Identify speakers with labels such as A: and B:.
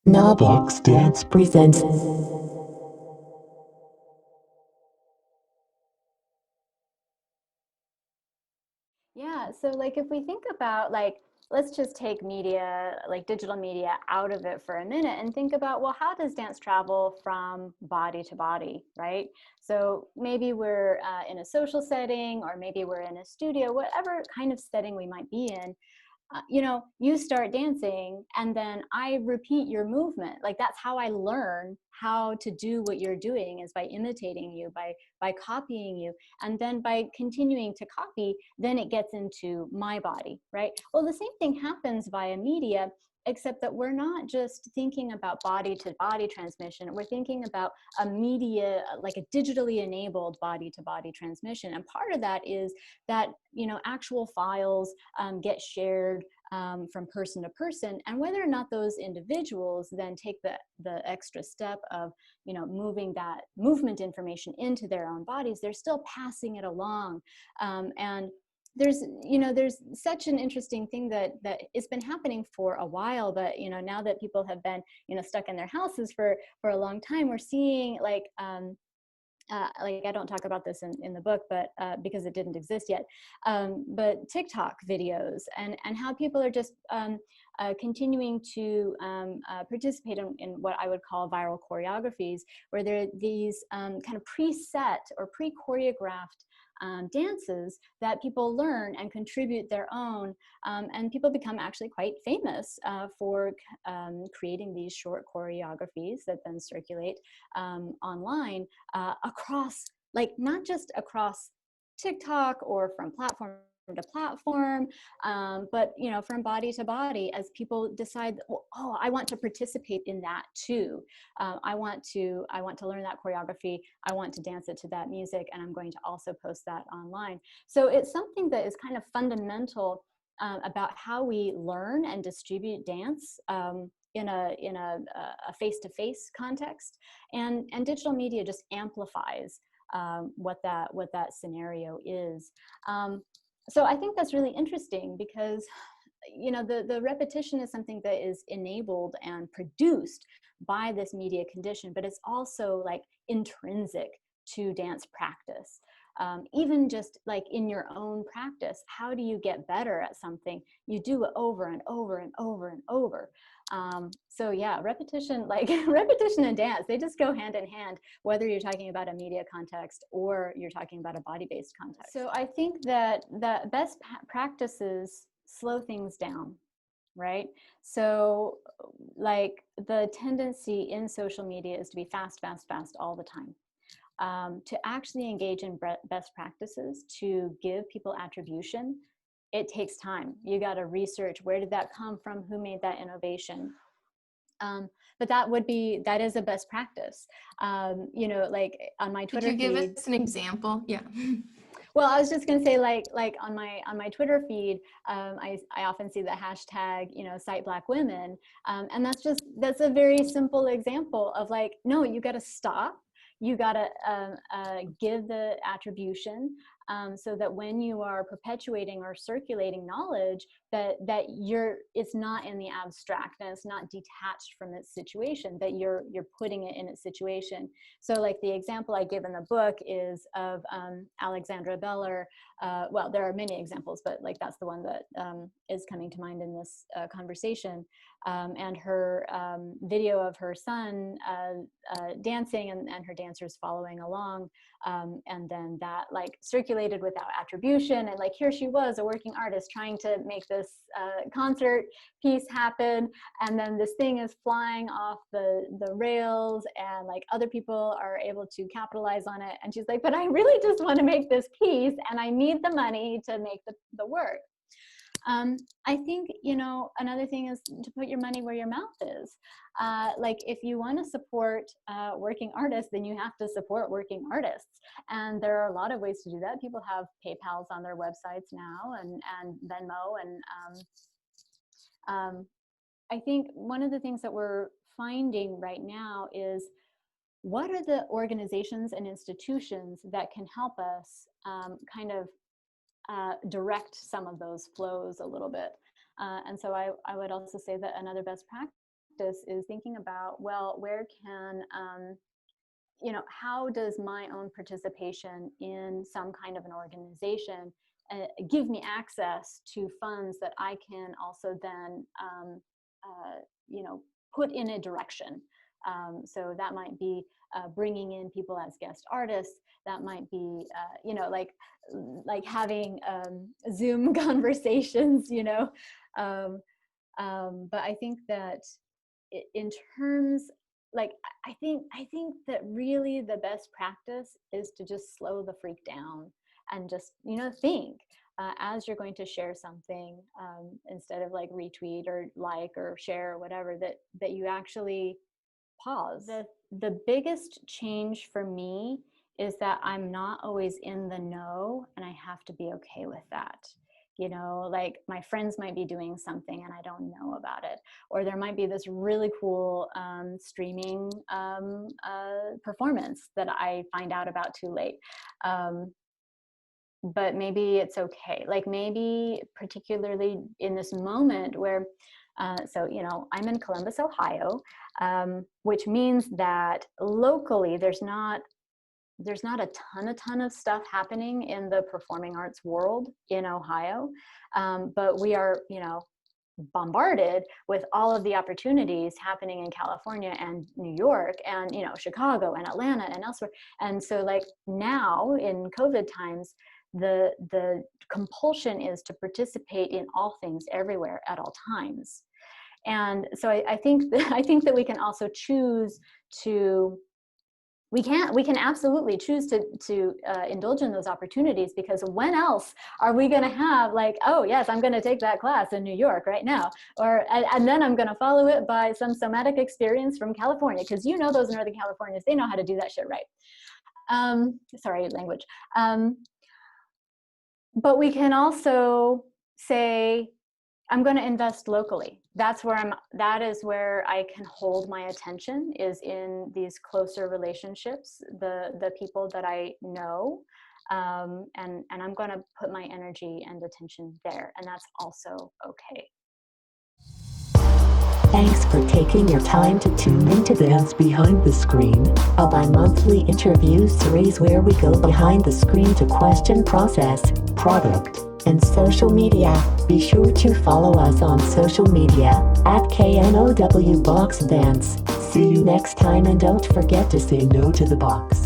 A: Knobloch's Dance presents.
B: Yeah, so like if we think about like let's just take media, like digital media out of it for a minute and think about, well, how does dance travel from body to body, right? So maybe we're in a social setting, or maybe we're in a studio, whatever kind of setting we might be in. You start dancing and then I repeat your movement. Like that's how I learn how to do what you're doing, is by imitating you, by copying you. And then by continuing to copy, then it gets into my body, right? Well, the same thing happens via media, except that we're not just thinking about body to body transmission. We're thinking about a media, like a digitally enabled body to body transmission. And part of that is that, actual files get shared from person to person, and whether or not those individuals then take the extra step of moving that movement information into their own bodies, they're still passing it along. And there's such an interesting thing that it's been happening for a while, but now that people have been stuck in their houses for a long time, we're seeing like I don't talk about this in the book, but because it didn't exist yet, but TikTok videos, and how people are just continuing to participate in what I would call viral choreographies, where there are these kind of preset or pre-choreographed dances that people learn and contribute their own, and people become actually quite famous for creating these short choreographies that then circulate online, across, like not just across TikTok or from platform to platform, but from body to body, as people decide, oh, I want to participate in that too. I want to learn that choreography. I want to dance it to that music, and I'm going to also post that online. So it's something that is kind of fundamental about how we learn and distribute dance. In a face-to-face context, and digital media just amplifies what that scenario is. So I think that's really interesting, because the repetition is something that is enabled and produced by this media condition, but it's also like intrinsic to dance practice. Even just like in your own practice, how do you get better at something? You do it over and over and over and over. So yeah, repetition, like repetition and dance, they just go hand in hand, whether you're talking about a media context or you're talking about a body-based context. So I think that the best practices slow things down, right? So like the tendency in social media is to be fast, fast, fast all the time. To actually engage in best practices, to give people attribution, it takes time. You got to research, where did that come from? Who made that innovation? But that is a best practice. Like on my
C: Could
B: Twitter
C: you give
B: feed.
C: us an example? Yeah.
B: Well, I was just going to say, like on my Twitter feed, I often see the hashtag, cite Black women, and that's a very simple example of like, no, you got to stop. You got to give the attribution, so that when you are perpetuating or circulating knowledge, that it's not in the abstract, and it's not detached from its situation, that you're putting it in its situation. So like the example I give in the book is of Alexandra Beller. Well, there are many examples, but like that's the one that is coming to mind in this conversation. And her video of her son dancing, and her dancers following along. And then that like circulated without attribution. And like here she was, a working artist, trying to make this concert piece happen. And then this thing is flying off the rails, and like other people are able to capitalize on it. And she's like, but I really just want to make this piece, and I need the money to make the work. I think, another thing is to put your money where your mouth is. Like if you want to support working artists, then you have to support working artists. And there are a lot of ways to do that. People have PayPals on their websites now, and Venmo. And I think one of the things that we're finding right now is, what are the organizations and institutions that can help us kind of direct some of those flows a little bit? And so I would also say that another best practice practice is thinking about, well, where can, how does my own participation in some kind of an organization give me access to funds that I can also then, put in a direction. So that might be bringing in people as guest artists. That might be, like having Zoom conversations. But I think that in terms, like, I think that really the best practice is to just slow the freak down and just think as you're going to share something, instead of like retweet or like or share or whatever, that you actually pause. The biggest change for me is that I'm not always in the know, and I have to be okay with that. Like my friends might be doing something and I don't know about it, or there might be this really cool streaming performance that I find out about too late. But maybe it's okay. Like maybe particularly in this moment where, I'm in Columbus, Ohio, which means that locally there's not a ton of stuff happening in the performing arts world in Ohio. But we are, bombarded with all of the opportunities happening in California and New York and, Chicago and Atlanta and elsewhere. And so like now in COVID times, the compulsion is to participate in all things everywhere at all times. And so I think that we can also choose to, we can absolutely choose to indulge in those opportunities, because when else are we going to have like, oh yes, I'm going to take that class in New York right now, and then I'm going to follow it by some somatic experience from California, because those Northern Californians, they know how to do that shit right. Sorry, language. But we can also say, I'm going to invest locally. That is where I can hold my attention, is in these closer relationships, the people that I know, and I'm going to put my energy and attention there, and that's also okay.
A: Thanks for taking your time to tune into Dance Behind the Screen, a bi-monthly interview series where we go behind the screen to question process, product, and social media. Be sure to follow us on social media at KNOW Box Dance. See you next time, and don't forget to say no to the box.